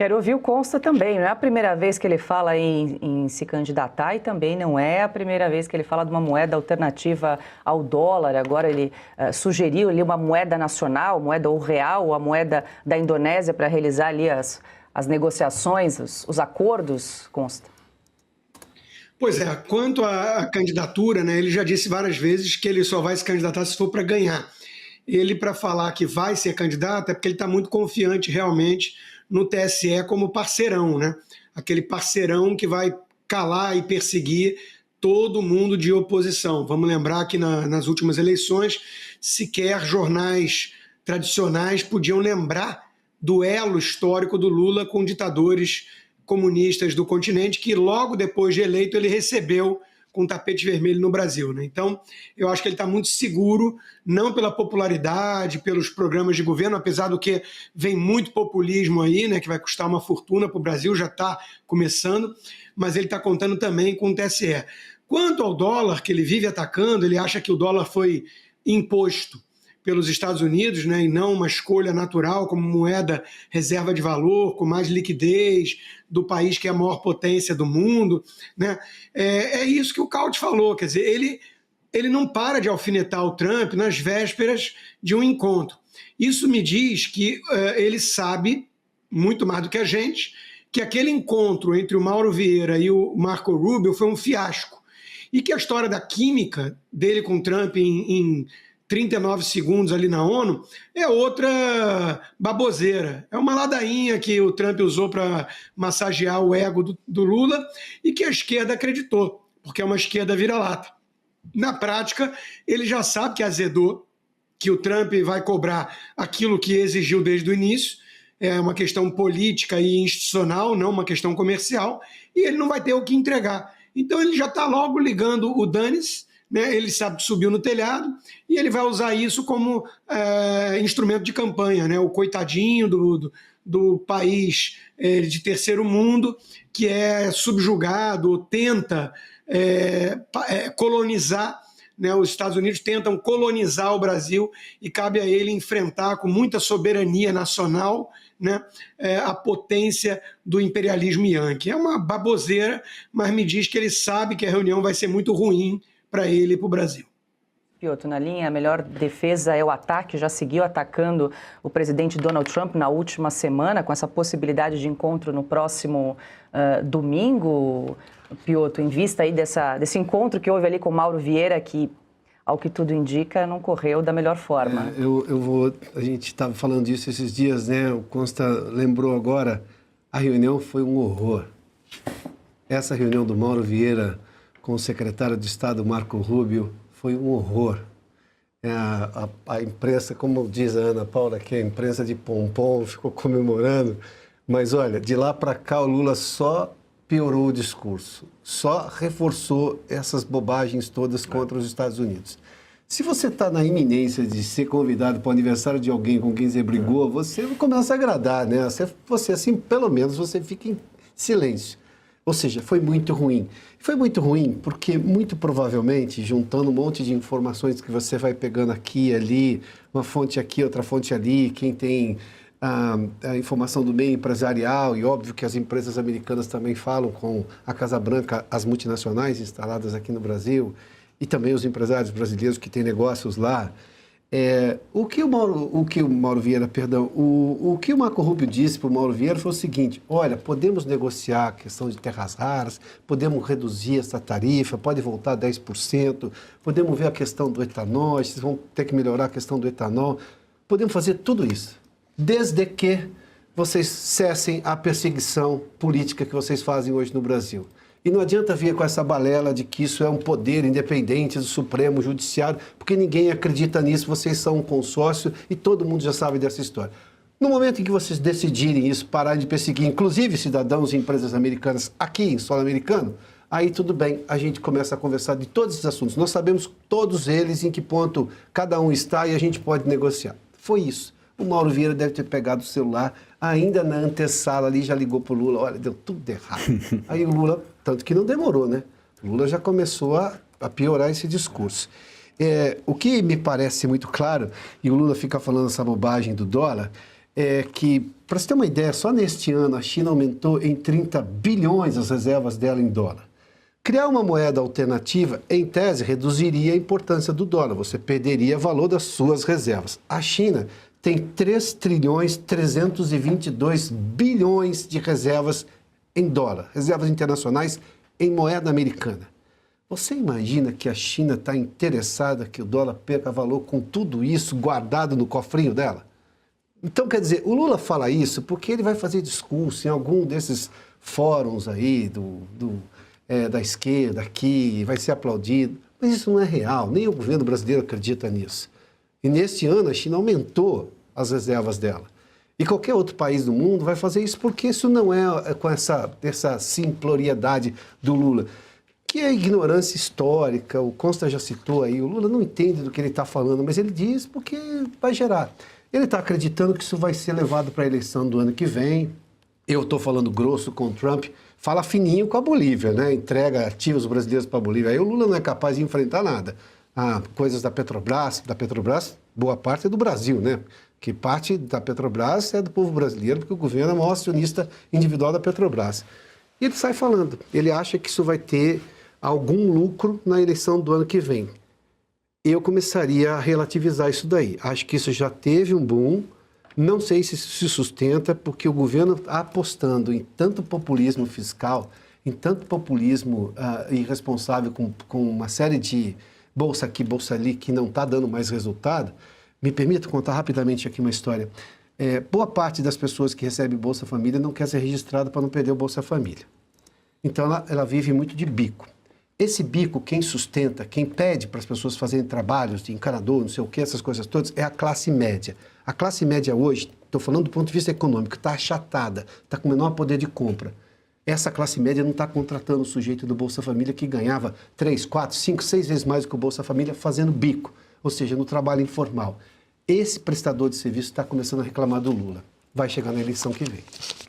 Quero ouvir o Consta também. Não é a primeira vez que ele fala em se candidatar e também não é a primeira vez que ele fala de uma moeda alternativa ao dólar. Agora ele sugeriu ali uma moeda nacional, moeda ou real, ou a moeda da Indonésia para realizar ali as negociações, os acordos, Consta. Pois é, quanto à candidatura, né, ele já disse várias vezes que ele só vai se candidatar se for para ganhar. Ele, para falar que vai ser candidato, é porque ele está muito confiante realmente no TSE como parceirão, né? Aquele parceirão que vai calar e perseguir todo mundo de oposição. Vamos lembrar que nas últimas eleições, sequer jornais tradicionais podiam lembrar do elo histórico do Lula com ditadores comunistas do continente, que logo depois de eleito ele recebeu com tapete vermelho no Brasil, né? Então, eu acho que ele está muito seguro, não pela popularidade, pelos programas de governo, apesar do que vem muito populismo aí, né, que vai custar uma fortuna para o Brasil, já está começando, mas ele está contando também com o TSE. Quanto ao dólar, que ele vive atacando, ele acha que o dólar foi imposto pelos Estados Unidos, né, e não uma escolha natural como moeda reserva de valor, com mais liquidez do país que é a maior potência do mundo, né? É isso que o Caute falou, quer dizer, ele não para de alfinetar o Trump nas vésperas de um encontro. Isso me diz que ele sabe, muito mais do que a gente, que aquele encontro entre o Mauro Vieira e o Marco Rubio foi um fiasco, e que a história da química dele com o Trump em 39 segundos ali na ONU, é outra baboseira. É uma ladainha que o Trump usou para massagear o ego do Lula e que a esquerda acreditou, porque é uma esquerda vira-lata. Na prática, ele já sabe que azedou, que o Trump vai cobrar aquilo que exigiu desde o início, é uma questão política e institucional, não uma questão comercial, e ele não vai ter o que entregar. Então ele já está logo ligando o dane-se, né? Ele sabe que subiu no telhado e ele vai usar isso como instrumento de campanha, né? O coitadinho do país de terceiro mundo que é subjugado, tenta colonizar, né? Os Estados Unidos tentam colonizar o Brasil e cabe a ele enfrentar com muita soberania nacional, né, a potência do imperialismo yankee. É uma baboseira, mas me diz que ele sabe que a reunião vai ser muito ruim para ele e para o Brasil. Piotr, na linha, a melhor defesa é o ataque, já seguiu atacando o presidente Donald Trump na última semana, com essa possibilidade de encontro no próximo domingo, Piotr, em vista aí desse encontro que houve ali com Mauro Vieira, que, ao que tudo indica, não correu da melhor forma. A gente estava falando disso esses dias, né? O Consta lembrou agora, a reunião foi um horror. Essa reunião do Mauro Vieira com o secretário de Estado, Marco Rubio, foi um horror. A imprensa, como diz a Ana Paula, que é a imprensa de pompom, ficou comemorando. Mas, olha, de lá para cá o Lula só piorou o discurso, só reforçou essas bobagens todas contra os Estados Unidos. Se você está na iminência de ser convidado para o aniversário de alguém com quem você brigou, você começa a agradar, né? Você assim, pelo menos, você fica em silêncio. Ou seja, foi muito ruim. Foi muito ruim porque, muito provavelmente, juntando um monte de informações que você vai pegando aqui e ali, uma fonte aqui, outra fonte ali, quem tem a informação do meio empresarial, e óbvio que as empresas americanas também falam com a Casa Branca, as multinacionais instaladas aqui no Brasil, e também os empresários brasileiros que têm negócios lá. O que o Marco Rubio disse para o Mauro Vieira foi o seguinte: olha, podemos negociar a questão de terras raras, podemos reduzir essa tarifa, pode voltar a 10%, podemos ver a questão do etanol, vocês vão ter que melhorar a questão do etanol, podemos fazer tudo isso, desde que vocês cessem a perseguição política que vocês fazem hoje no Brasil. E não adianta vir com essa balela de que isso é um poder independente do Supremo Judiciário, porque ninguém acredita nisso, vocês são um consórcio e todo mundo já sabe dessa história. No momento em que vocês decidirem isso, pararem de perseguir, inclusive cidadãos e empresas americanas aqui em solo americano, aí tudo bem, a gente começa a conversar de todos esses assuntos. Nós sabemos todos eles em que ponto cada um está e a gente pode negociar. Foi isso. O Mauro Vieira deve ter pegado o celular, ainda na antessala ali, já ligou para o Lula, olha, deu tudo errado. Aí o Lula, tanto que não demorou, né? O Lula já começou a piorar esse discurso. O que me parece muito claro, e o Lula fica falando essa bobagem do dólar, é que, para você ter uma ideia, só neste ano a China aumentou em 30 bilhões as reservas dela em dólar. Criar uma moeda alternativa, em tese, reduziria a importância do dólar, você perderia o valor das suas reservas. A China tem 3 trilhões 322 bilhões de reservas em dólar, reservas internacionais em moeda americana. Você imagina que a China está interessada que o dólar perca valor com tudo isso guardado no cofrinho dela? Então, quer dizer, o Lula fala isso porque ele vai fazer discurso em algum desses fóruns aí da esquerda aqui, vai ser aplaudido. Mas isso não é real, nem o governo brasileiro acredita nisso. E neste ano a China aumentou as reservas dela. E qualquer outro país do mundo vai fazer isso porque isso não é com essa simploriedade do Lula, que é ignorância histórica. O Consta já citou aí, o Lula não entende do que ele está falando, mas ele diz porque vai gerar. Ele está acreditando que isso vai ser levado para a eleição do ano que vem. Eu estou falando grosso com o Trump, fala fininho com a Bolívia, né? Entrega ativos brasileiros para a Bolívia. Aí o Lula não é capaz de enfrentar nada. Coisas da Petrobras, boa parte é do Brasil, né? Que parte da Petrobras é do povo brasileiro, porque o governo é o maior acionista individual da Petrobras. E ele sai falando, ele acha que isso vai ter algum lucro na eleição do ano que vem. Eu começaria a relativizar isso daí. Acho que isso já teve um boom, não sei se isso se sustenta, porque o governo está apostando em tanto populismo fiscal, em tanto populismo irresponsável com uma série de bolsa aqui, bolsa ali, que não está dando mais resultado. Me permita contar rapidamente aqui uma história. Boa parte das pessoas que recebem Bolsa Família não quer ser registrada para não perder o Bolsa Família. Então ela vive muito de bico. Esse bico, quem sustenta, quem pede para as pessoas fazerem trabalhos de encanador, não sei o que, essas coisas todas, é a classe média. A classe média hoje, estou falando do ponto de vista econômico, está achatada, está com menor poder de compra. Essa classe média não está contratando o sujeito do Bolsa Família que ganhava 3, 4, 5, 6 vezes mais do que o Bolsa Família fazendo bico, ou seja, no trabalho informal. Esse prestador de serviço está começando a reclamar do Lula. Vai chegar na eleição que vem.